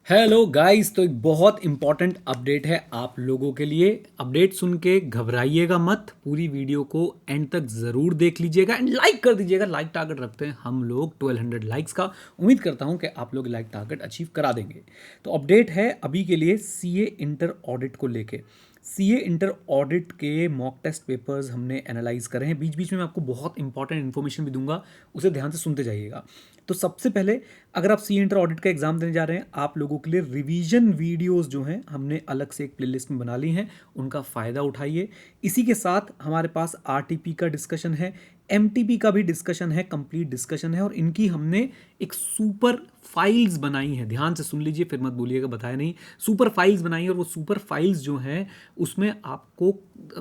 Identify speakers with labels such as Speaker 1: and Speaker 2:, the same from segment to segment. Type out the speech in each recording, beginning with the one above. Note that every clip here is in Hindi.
Speaker 1: हेलो गाइस, तो एक बहुत इंपॉर्टेंट अपडेट है आप लोगों के लिए। अपडेट सुन के घबराइएगा मत, पूरी वीडियो को एंड तक ज़रूर देख लीजिएगा एंड लाइक कर दीजिएगा। लाइक टारगेट रखते हैं हम लोग 1200 लाइक्स का। उम्मीद करता हूं कि आप लोग लाइक टारगेट अचीव करा देंगे। तो अपडेट है अभी के लिए सीए इंटर ऑडिट को लेके। सीए इंटर ऑडिट के मॉक टेस्ट पेपर्स हमने एनालाइज करे हैं। बीच बीच में मैं आपको बहुत इंपॉर्टेंट इन्फॉर्मेशन भी दूंगा, उसे ध्यान से सुनते जाइएगा। तो सबसे पहले, अगर आप सी इंटर ऑडिट का एग्जाम देने जा रहे हैं, आप लोगों के लिए रिवीजन वीडियोस जो हैं हमने अलग से एक प्लेलिस्ट में बना ली हैं, उनका फ़ायदा उठाइए। इसी के साथ हमारे पास आरटीपी का डिस्कशन है, एमटीपी का भी डिस्कशन है, कंप्लीट डिस्कशन है, और इनकी हमने एक सुपर फाइल्स बनाई हैं। ध्यान से सुन लीजिए, फिर मत बोलिएगा बताया नहीं। सुपर फाइल्स बनाई है, और वो सुपर फाइल्स जो हैं उसमें आपको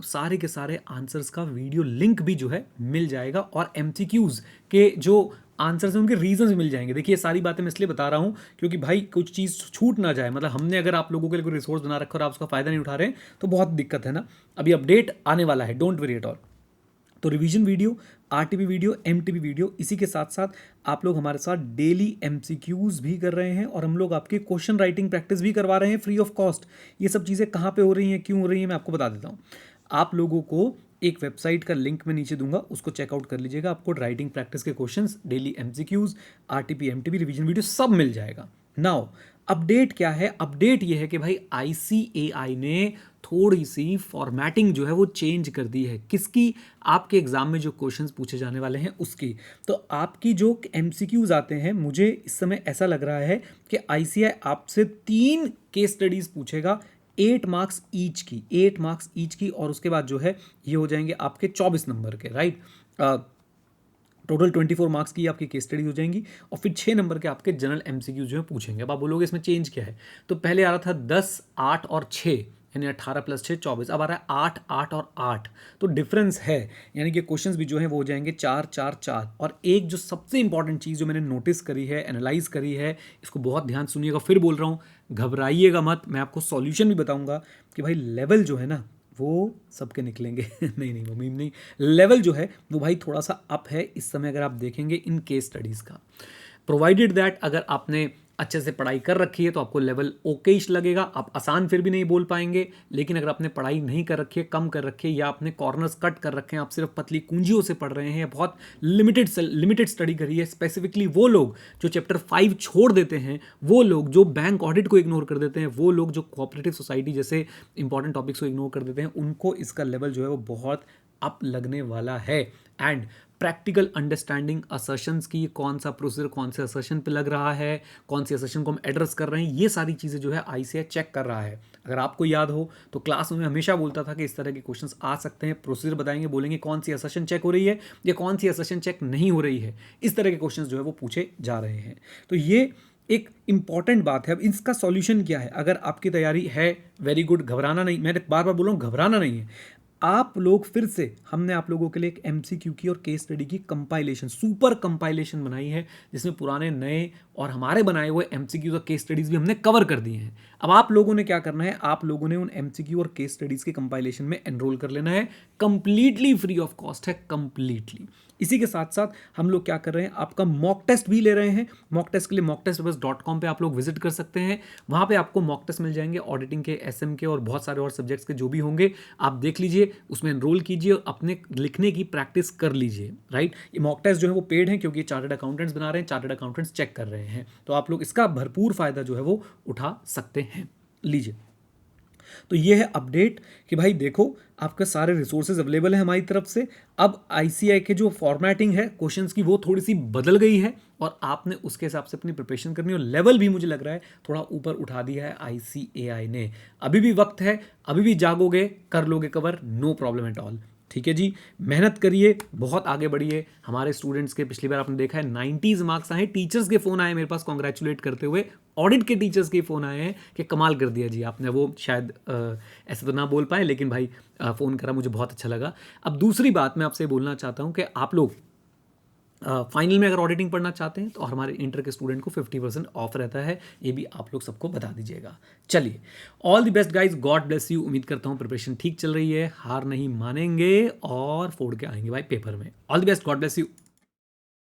Speaker 1: सारे के सारे आंसर्स का वीडियो लिंक भी जो है मिल जाएगा, और एमसीक्यूज के जो आंसर्स हैं उनके रीजंस मिल जाएंगे। देखिए, ये सारी बातें मैं इसलिए बता रहा हूँ क्योंकि भाई कुछ चीज़ छूट ना जाए। मतलब हमने अगर आप लोगों के लिए कोई रिसोर्स बना रखा और आप उसका फ़ायदा नहीं उठा रहे हैं तो बहुत दिक्कत है ना। अभी अपडेट आने वाला है, डोंट वरी एट ऑल। तो revision video, RTP video, MTP video, इसी के साथ साथ आप लोग हमारे साथ डेली एमसीक्यूज भी कर रहे हैं, और हम लोग आपके क्वेश्चन राइटिंग प्रैक्टिस भी करवा रहे हैं फ्री ऑफ कॉस्ट। ये सब चीज़ें कहाँ पे हो रही हैं, क्यों हो रही हैं, मैं आपको बता देता हूँ। आप लोगों को एक वेबसाइट का लिंक मैं नीचे दूंगा, उसको चेकआउट कर लीजिएगा। आपको राइटिंग प्रैक्टिस के questions, daily MCQs, RTP, MTP, revision video सब मिल जाएगा। नाउ अपडेट क्या है? अपडेट ये है कि भाई आईसीएआई ने थोड़ी सी फॉर्मेटिंग जो है वो चेंज कर दी है। किसकी? आपके एग्जाम में जो क्वेश्चंस पूछे जाने वाले हैं उसकी। तो आपकी जो एमसीक्यूज आते हैं, मुझे इस समय ऐसा लग रहा है कि आईसीएआई आपसे 3 केस स्टडीज पूछेगा, 8 मार्क्स ईच की, 8 मार्क्स ईच की, और उसके बाद जो है ये हो जाएंगे आपके 24 नंबर के, राइट। टोटल 24 मार्क्स की आपकी केस स्टडी हो जाएंगी, और फिर 6 नंबर के आपके जनरल एमसीक्यू जो है पूछेंगे। अब आप बोलोगे इसमें चेंज क्या है? तो पहले आ रहा था 10, 8 और 6, यानी 18 + 6 24। अब आ रहा है 8, 8 और 8। तो डिफरेंस है, यानी कि क्वेश्चंस भी जो है वो हो जाएंगे 4, 4, 4। और एक जो सबसे इंपॉर्टेंट चीज़ जो मैंने नोटिस करी है, एनालाइज करी है, इसको बहुत ध्यान सुनिएगा, फिर बोल रहा हूँ, घबराइएगा मत। मैं आपको सॉल्यूशन भी बताऊंगा कि भाई लेवल जो है ना वो सबके निकलेंगे। नहीं नहीं, वो मीम नहीं। लेवल जो है वो भाई थोड़ा सा अप है इस समय, अगर आप देखेंगे इन केस स्टडीज़ का। प्रोवाइडेड दैट अगर आपने अच्छे से पढ़ाई कर रखी है तो आपको लेवल ओकेश लगेगा। आप आसान फिर भी नहीं बोल पाएंगे, लेकिन अगर आपने पढ़ाई नहीं कर रखी है, कम कर रखी है, या आपने कॉर्नर्स कट कर रखे हैं, आप सिर्फ पतली कुंजियों से पढ़ रहे हैं, या बहुत लिमिटेड स्टडी करी है, स्पेसिफिकली वो लोग जो चैप्टर 5 छोड़ देते हैं, वो लोग जो बैंक ऑडिट को इग्नोर कर देते हैं, वो लोग जो कोऑपरेटिव सोसाइटी जैसे इंपॉर्टेंट टॉपिक्स को इग्नोर कर देते हैं, उनको इसका लेवल जो है वो बहुत अप लगने वाला है। एंड प्रैक्टिकल अंडरस्टैंडिंग असर्शंस की, कौन सा प्रोसीजर कौन से असर्शन पे लग रहा है, कौन सी असर्शन को हम एड्रेस कर रहे हैं, ये सारी चीज़ें जो है आईसीएआई चेक कर रहा है। अगर आपको याद हो तो क्लास में हमेशा बोलता था कि इस तरह के क्वेश्चंस आ सकते हैं, प्रोसीजर बताएंगे, बोलेंगे कौन सी असर्शन चेक हो रही है या कौन सी असर्शन चेक नहीं हो रही है। इस तरह के क्वेश्चंस जो है वो पूछे जा रहे हैं। तो ये एक इंपॉर्टेंट बात है। अब इसका सॉल्यूशन क्या है? अगर आपकी तैयारी है, वेरी गुड, घबराना नहीं। मैं बार बार बोल रहा हूँ, घबराना नहीं है। आप लोग फिर से, हमने आप लोगों के लिए एक एमसीक्यू की और केस स्टडी की कंपाइलेशन, सुपर कंपाइलेशन बनाई है, जिसमें पुराने, नए और हमारे बनाए हुए एमसीक्यूज और केस स्टडीज भी हमने कवर कर दिए हैं। अब आप लोगों ने क्या करना है? आप लोगों ने उन एमसीक्यू और केस स्टडीज के कंपाइलेशन में एनरोल कर लेना है। कंप्लीटली फ्री ऑफ कॉस्ट है, कंप्लीटली। इसी के साथ साथ हम लोग क्या कर रहे हैं, आपका मॉक टेस्ट भी ले रहे हैं। मॉक टेस्ट के लिए mockTestpapers.com पे आप लोग विजिट कर सकते हैं। वहाँ पे आपको मॉक टेस्ट मिल जाएंगे, ऑडिटिंग के, एसएम के, और बहुत सारे और सब्जेक्ट्स के जो भी होंगे, आप देख लीजिए, उसमें एनरोल कीजिए और अपने लिखने की प्रैक्टिस कर लीजिए, राइट। ये मॉक टेस्ट जो है वो पेड है, क्योंकि चार्टर्ड अकाउंटेंट्स बना रहे हैं, चार्टर्ड अकाउंटेंट्स चेक कर रहे हैं, तो आप लोग इसका भरपूर फायदा जो है वो उठा सकते हैं। लीजिए, तो ये है अपडेट कि भाई देखो, आपके सारे रिसोर्सेज अवेलेबल है हमारी तरफ से। अब आईसीआई के जो फॉर्मेटिंग है क्वेश्चंस की, वो थोड़ी सी बदल गई है, और आपने उसके हिसाब से अपनी प्रिपरेशन करनी है। और लेवल भी मुझे लग रहा है थोड़ा ऊपर उठा दिया है आईसीएआई ने। अभी भी वक्त है, अभी भी जागोगे, कर लोगे cover, no problem at all. ठीक है जी, मेहनत करिए, बहुत आगे बढ़िए। हमारे स्टूडेंट्स के पिछली बार आपने देखा है 90s मार्क्स आए। टीचर्स के फ़ोन आए मेरे पास कॉन्ग्रेचुलेट करते हुए, ऑडिट के टीचर्स के फ़ोन आए हैं कि कमाल कर दिया जी आपने। वो शायद ऐसे तो ना बोल पाए, लेकिन भाई फ़ोन करा, मुझे बहुत अच्छा लगा। अब दूसरी बात मैं आपसे बोलना चाहता हूँ कि आप लोग फाइनल में अगर ऑडिटिंग पढ़ना चाहते हैं तो हमारे इंटर के स्टूडेंट को 50% ऑफ रहता है, ये भी आप लोग सबको बता दीजिएगा। चलिए, all the best guys, God bless you. उम्मीद करता हूँ प्रिपरेशन ठीक चल रही है, हार नहीं मानेंगे और फोड़ के आएंगे भाई पेपर में। All the best, God bless you.